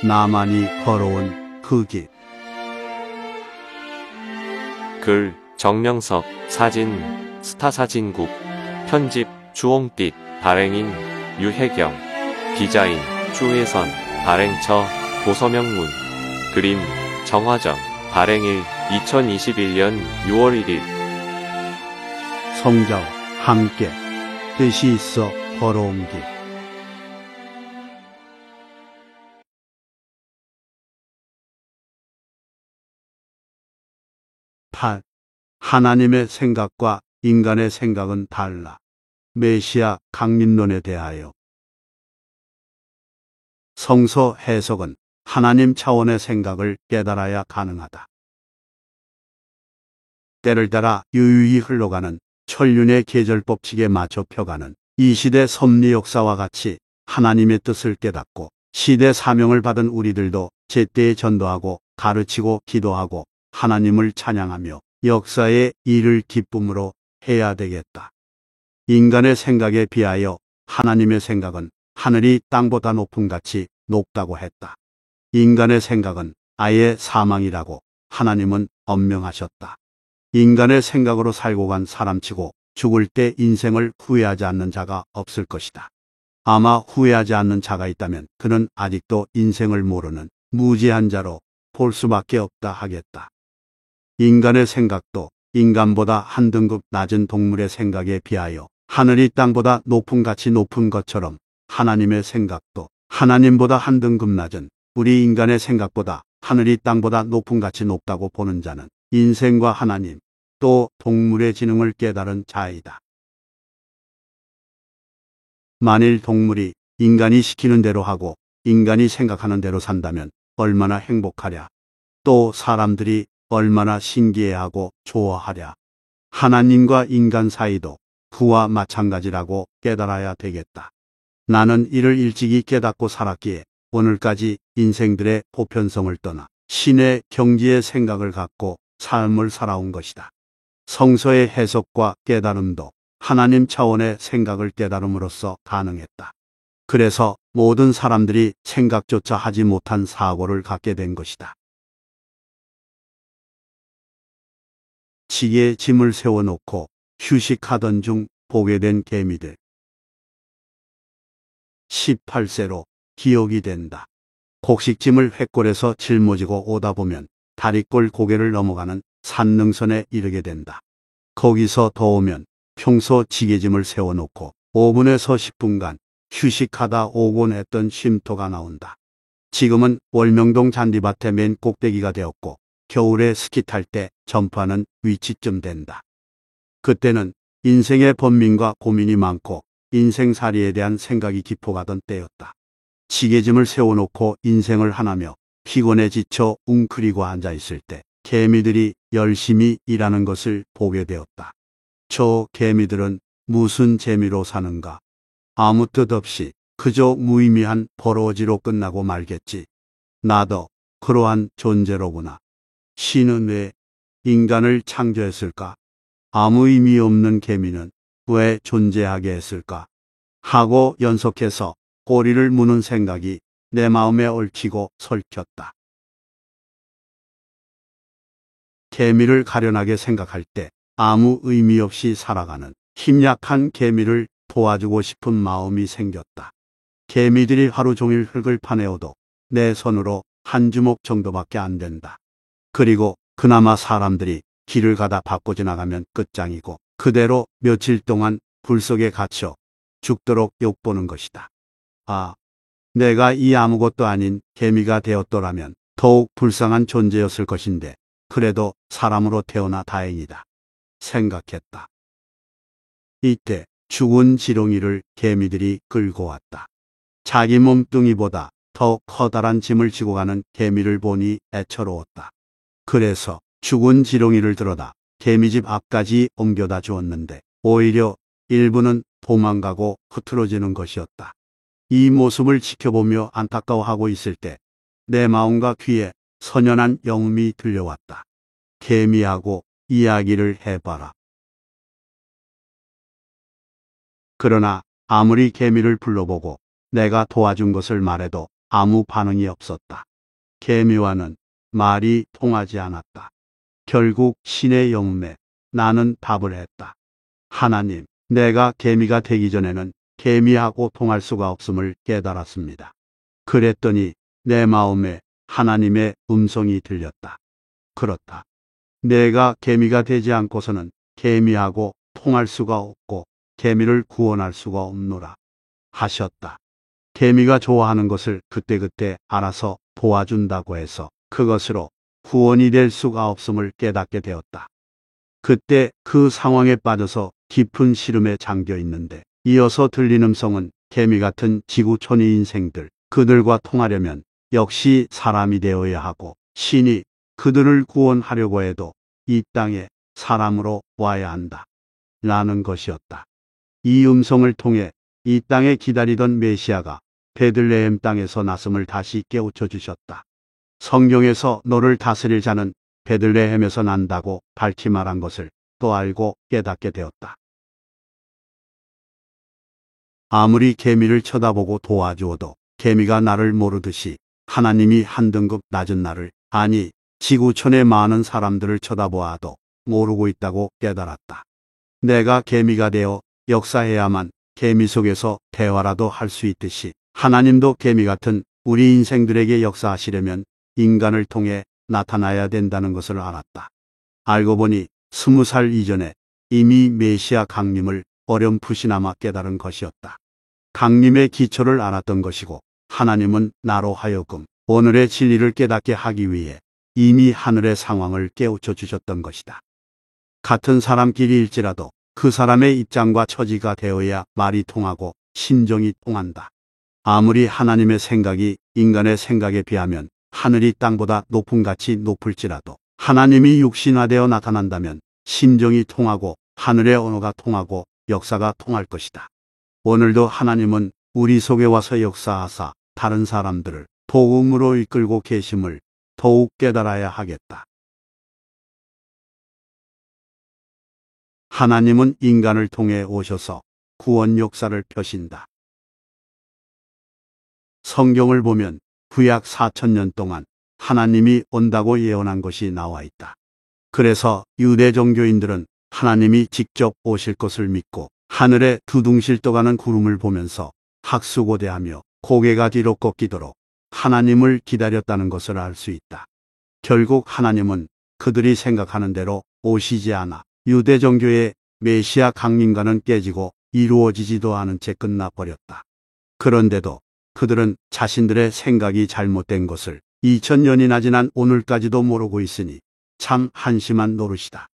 나만이 걸어온 그 길. 글 정명석, 사진 스타사진국, 편집 주홍빛, 발행인 유혜경, 디자인 주혜선, 발행처 고서명문, 그림 정화정, 발행일 2021년 6월 1일. 성자와 함께 뜻이 있어 걸어온 길. 하나님의 생각과 인간의 생각은 달라. 메시아 강림론에 대하여. 성서 해석은 하나님 차원의 생각을 깨달아야 가능하다. 때를 따라 유유히 흘러가는 천륜의 계절법칙에 맞춰 펴가는 이 시대 섭리 역사와 같이 하나님의 뜻을 깨닫고 시대 사명을 받은 우리들도 제때에 전도하고 가르치고 기도하고 하나님을 찬양하며 역사의 일을 기쁨으로 해야 되겠다. 인간의 생각에 비하여 하나님의 생각은 하늘이 땅보다 높음같이 높다고 했다. 인간의 생각은 아예 사망이라고 하나님은 엄명하셨다. 인간의 생각으로 살고 간 사람치고 죽을 때 인생을 후회하지 않는 자가 없을 것이다. 아마 후회하지 않는 자가 있다면 그는 아직도 인생을 모르는 무지한 자로 볼 수밖에 없다 하겠다. 인간의 생각도 인간보다 한 등급 낮은 동물의 생각에 비하여 하늘이 땅보다 높음같이 높은 것처럼 하나님의 생각도 하나님보다 한 등급 낮은 우리 인간의 생각보다 하늘이 땅보다 높음같이 높다고 보는 자는 인생과 하나님 또 동물의 지능을 깨달은 자이다. 만일 동물이 인간이 시키는 대로 하고 인간이 생각하는 대로 산다면 얼마나 행복하랴. 또 사람들이 얼마나 신기해하고 좋아하랴. 하나님과 인간 사이도 그와 마찬가지라고 깨달아야 되겠다. 나는 이를 일찍이 깨닫고 살았기에 오늘까지 인생들의 보편성을 떠나 신의 경지의 생각을 갖고 삶을 살아온 것이다. 성서의 해석과 깨달음도 하나님 차원의 생각을 깨달음으로써 가능했다. 그래서 모든 사람들이 생각조차 하지 못한 사고를 갖게 된 것이다. 지게에 짐을 세워놓고 휴식하던 중 보게 된 개미들. 18세로 기억이 된다. 곡식짐을 횃골에서 짊어지고 오다 보면 다리꼴 고개를 넘어가는 산능선에 이르게 된다. 거기서 더우면 평소 지게짐을 세워놓고 5분에서 10분간 휴식하다 오곤 했던 쉼터가 나온다. 지금은 월명동 잔디밭의 맨 꼭대기가 되었고 겨울에 스키 탈 때 점프하는 위치쯤 된다. 그때는 인생의 번민과 고민이 많고 인생살이에 대한 생각이 깊어가던 때였다. 지게짐을 세워놓고 인생을 하나며 피곤해 지쳐 웅크리고 앉아있을 때 개미들이 열심히 일하는 것을 보게 되었다. 저 개미들은 무슨 재미로 사는가? 아무 뜻 없이 그저 무의미한 버러지로 끝나고 말겠지. 나도 그러한 존재로구나. 신은 왜 인간을 창조했을까? 아무 의미 없는 개미는 왜 존재하게 했을까? 하고 연속해서 꼬리를 무는 생각이 내 마음에 얽히고 설켰다. 개미를 가련하게 생각할 때 아무 의미 없이 살아가는 힘약한 개미를 도와주고 싶은 마음이 생겼다. 개미들이 하루 종일 흙을 파내어도 내 손으로 한 주먹 정도밖에 안 된다. 그리고 그나마 사람들이 길을 가다 밟고 지나가면 끝장이고 그대로 며칠 동안 불 속에 갇혀 죽도록 욕보는 것이다. 아, 내가 이 아무것도 아닌 개미가 되었더라면 더욱 불쌍한 존재였을 것인데 그래도 사람으로 태어나 다행이다. 생각했다. 이때 죽은 지렁이를 개미들이 끌고 왔다. 자기 몸뚱이보다 더 커다란 짐을 지고 가는 개미를 보니 애처로웠다. 그래서 죽은 지렁이를 들어다 개미집 앞까지 옮겨다 주었는데 오히려 일부는 도망가고 흐트러지는 것이었다. 이 모습을 지켜보며 안타까워하고 있을 때 내 마음과 귀에 선연한 영음이 들려왔다. 개미하고 이야기를 해봐라. 그러나 아무리 개미를 불러보고 내가 도와준 것을 말해도 아무 반응이 없었다. 개미와는 말이 통하지 않았다. 결국 신의 영음에 나는 답을 했다. 하나님, 내가 개미가 되기 전에는 개미하고 통할 수가 없음을 깨달았습니다. 그랬더니 내 마음에 하나님의 음성이 들렸다. 그렇다. 내가 개미가 되지 않고서는 개미하고 통할 수가 없고 개미를 구원할 수가 없노라 하셨다. 개미가 좋아하는 것을 그때그때 알아서 도와준다고 해서 그것으로 구원이 될 수가 없음을 깨닫게 되었다. 그때 그 상황에 빠져서 깊은 시름에 잠겨 있는데 이어서 들린 음성은 개미 같은 지구촌의 인생들, 그들과 통하려면 역시 사람이 되어야 하고 신이 그들을 구원하려고 해도 이 땅에 사람으로 와야 한다. 라는 것이었다. 이 음성을 통해 이 땅에 기다리던 메시아가 베들레헴 땅에서 났음을 다시 깨우쳐 주셨다. 성경에서 너를 다스릴 자는 베들레헴에서 난다고 밝히 말한 것을 또 알고 깨닫게 되었다. 아무리 개미를 쳐다보고 도와주어도 개미가 나를 모르듯이 하나님이 한 등급 낮은 나를, 아니 지구촌의 많은 사람들을 쳐다보아도 모르고 있다고 깨달았다. 내가 개미가 되어 역사해야만 개미 속에서 대화라도 할 수 있듯이 하나님도 개미 같은 우리 인생들에게 역사하시려면 인간을 통해 나타나야 된다는 것을 알았다. 알고 보니 20살 이전에 이미 메시아 강림을 어렴풋이나마 깨달은 것이었다. 강림의 기초를 알았던 것이고 하나님은 나로 하여금 오늘의 진리를 깨닫게 하기 위해 이미 하늘의 상황을 깨우쳐 주셨던 것이다. 같은 사람끼리일지라도 그 사람의 입장과 처지가 되어야 말이 통하고 심정이 통한다. 아무리 하나님의 생각이 인간의 생각에 비하면 하늘이 땅보다 높음같이 높을지라도 하나님이 육신화되어 나타난다면 심정이 통하고 하늘의 언어가 통하고 역사가 통할 것이다. 오늘도 하나님은 우리 속에 와서 역사하사 다른 사람들을 복음으로 이끌고 계심을 더욱 깨달아야 하겠다. 하나님은 인간을 통해 오셔서 구원 역사를 펴신다. 성경을 보면 구약 4000년 동안 하나님이 온다고 예언한 것이 나와 있다. 그래서 유대 종교인들은 하나님이 직접 오실 것을 믿고 하늘에 두둥실 떠가는 구름을 보면서 학수고대하며 고개가 뒤로 꺾이도록 하나님을 기다렸다는 것을 알 수 있다. 결국 하나님은 그들이 생각하는 대로 오시지 않아 유대 종교의 메시아 강림과는 깨지고 이루어지지도 않은 채 끝나버렸다. 그런데도 그들은 자신들의 생각이 잘못된 것을 2000년이나 지난 오늘까지도 모르고 있으니 참 한심한 노릇이다.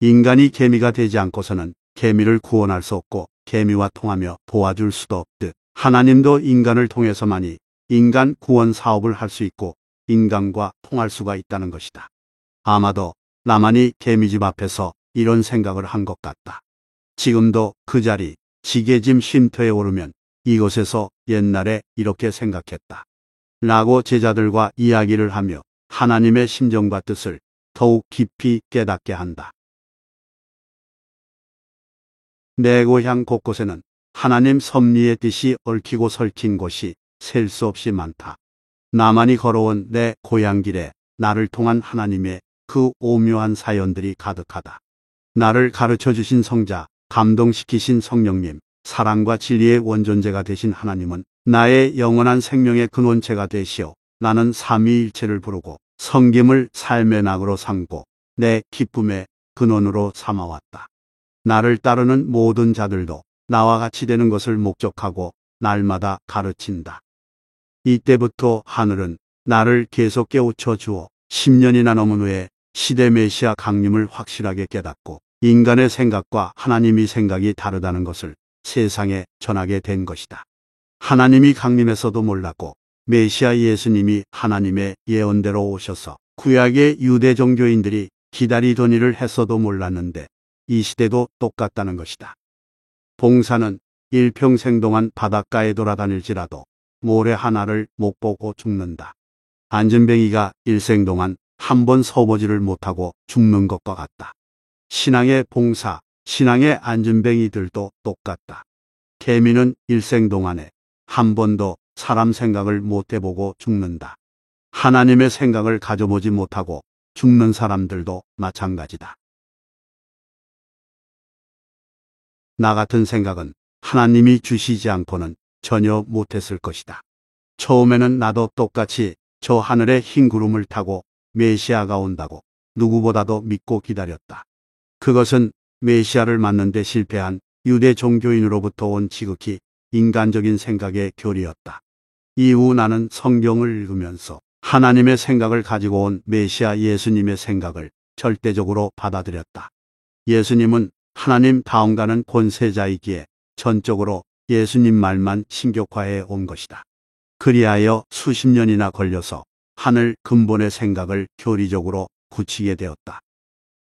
인간이 개미가 되지 않고서는 개미를 구원할 수 없고 개미와 통하며 도와줄 수도 없듯 하나님도 인간을 통해서만이 인간 구원 사업을 할 수 있고 인간과 통할 수가 있다는 것이다. 아마도 나만이 개미집 앞에서 이런 생각을 한 것 같다. 지금도 그 자리 지게짐 쉼터에 오르면 이곳에서 옛날에 이렇게 생각했다. 라고 제자들과 이야기를 하며 하나님의 심정과 뜻을 더욱 깊이 깨닫게 한다. 내 고향 곳곳에는 하나님 섭리의 뜻이 얽히고 설킨 곳이 셀 수 없이 많다. 나만이 걸어온 내 고향길에 나를 통한 하나님의 그 오묘한 사연들이 가득하다. 나를 가르쳐 주신 성자, 감동시키신 성령님, 사랑과 진리의 원존재가 되신 하나님은 나의 영원한 생명의 근원체가 되시어 나는 삼위일체를 부르고 섬김을 삶의 낙으로 삼고 내 기쁨의 근원으로 삼아왔다. 나를 따르는 모든 자들도 나와 같이 되는 것을 목적하고 날마다 가르친다. 이때부터 하늘은 나를 계속 깨우쳐 주어 10년이나 넘은 후에 시대 메시아 강림을 확실하게 깨닫고 인간의 생각과 하나님의 생각이 다르다는 것을 세상에 전하게 된 것이다. 하나님이 강림했어도 몰랐고 메시아 예수님이 하나님의 예언대로 오셔서 구약의 유대 종교인들이 기다리던 일을 했어도 몰랐는데 이 시대도 똑같다는 것이다. 봉사는 일평생 동안 바닷가에 돌아다닐지라도 모래 하나를 못 보고 죽는다. 안전뱅이가 일생 동안 한 번 서보지를 못하고 죽는 것과 같다. 신앙의 봉사, 신앙의 안전뱅이들도 똑같다. 개미는 일생 동안에 한 번도 사람 생각을 못 해보고 죽는다. 하나님의 생각을 가져보지 못하고 죽는 사람들도 마찬가지다. 나 같은 생각은 하나님이 주시지 않고는 전혀 못했을 것이다. 처음에는 나도 똑같이 저 하늘의 흰 구름을 타고 메시아가 온다고 누구보다도 믿고 기다렸다. 그것은 메시아를 맞는데 실패한 유대 종교인으로부터 온 지극히 인간적인 생각의 교리였다. 이후 나는 성경을 읽으면서 하나님의 생각을 가지고 온 메시아 예수님의 생각을 절대적으로 받아들였다. 예수님은 하나님 다음가는 권세자이기에 전적으로 예수님 말만 신격화해 온 것이다. 그리하여 수십 년이나 걸려서 하늘 근본의 생각을 교리적으로 굳히게 되었다.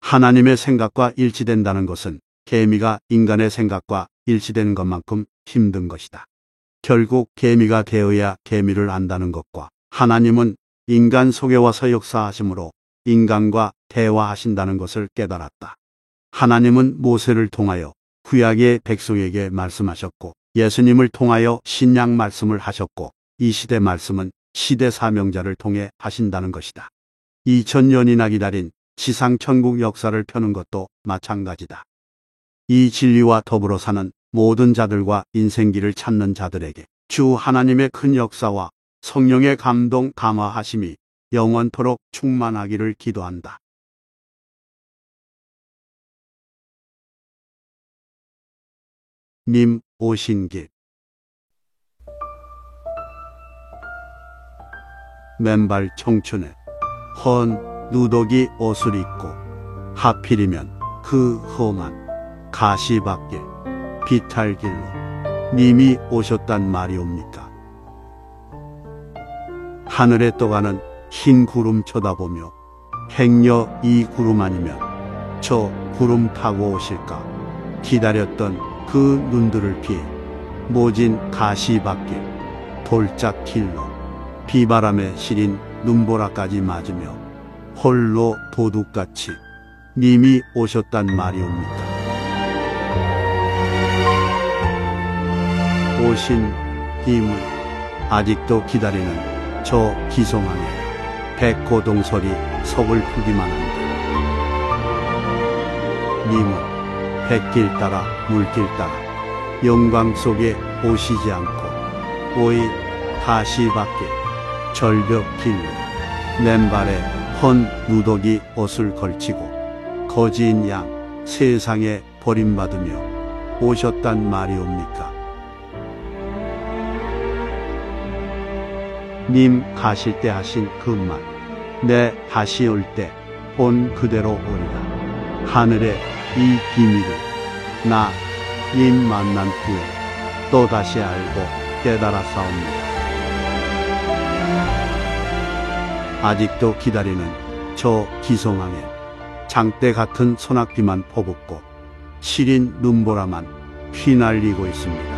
하나님의 생각과 일치된다는 것은 개미가 인간의 생각과 일치되는 것만큼 힘든 것이다. 결국 개미가 되어야 개미를 안다는 것과 하나님은 인간 속에 와서 역사하심으로 인간과 대화하신다는 것을 깨달았다. 하나님은 모세를 통하여 구약의 백성에게 말씀하셨고 예수님을 통하여 신약 말씀을 하셨고 이 시대 말씀은 시대 사명자를 통해 하신다는 것이다. 2000년이나 기다린 지상 천국 역사를 펴는 것도 마찬가지다. 이 진리와 더불어 사는 모든 자들과 인생길을 찾는 자들에게 주 하나님의 큰 역사와 성령의 감동 감화하심이 영원토록 충만하기를 기도한다. 님 오신 길. 맨발 청춘에 헌 누더기 옷을 입고 하필이면 그 험한 가시밭길 비탈길로 님이 오셨단 말이옵니까? 하늘에 떠가는 흰 구름 쳐다보며 행여 이 구름 아니면 저 구름 타고 오실까 기다렸던 그 눈들을 피해 모진 가시밭길 돌짝길로 비바람에 시린 눈보라까지 맞으며 홀로 도둑같이 님이 오셨단 말이옵니까? 오신 님을 아직도 기다리는 저 기송함에 백호동설이 서글프기만 한데 님은 백길 따라 물길 따라 영광 속에 오시지 않고 오이 가시밭길 절벽 길로 맨발에 헌 누더기 옷을 걸치고 거지인 양 세상에 버림받으며 오셨단 말이옵니까? 님 가실 때 하신 그 말, 내 다시 올 때 본 그대로 오리라. 하늘의 이 비밀을 나 님 만난 후에 또 다시 알고 깨달았사옵니다. 아직도 기다리는 저 기송항에 장대 같은 소낙비만 퍼붓고 시린 눈보라만 휘날리고 있습니다.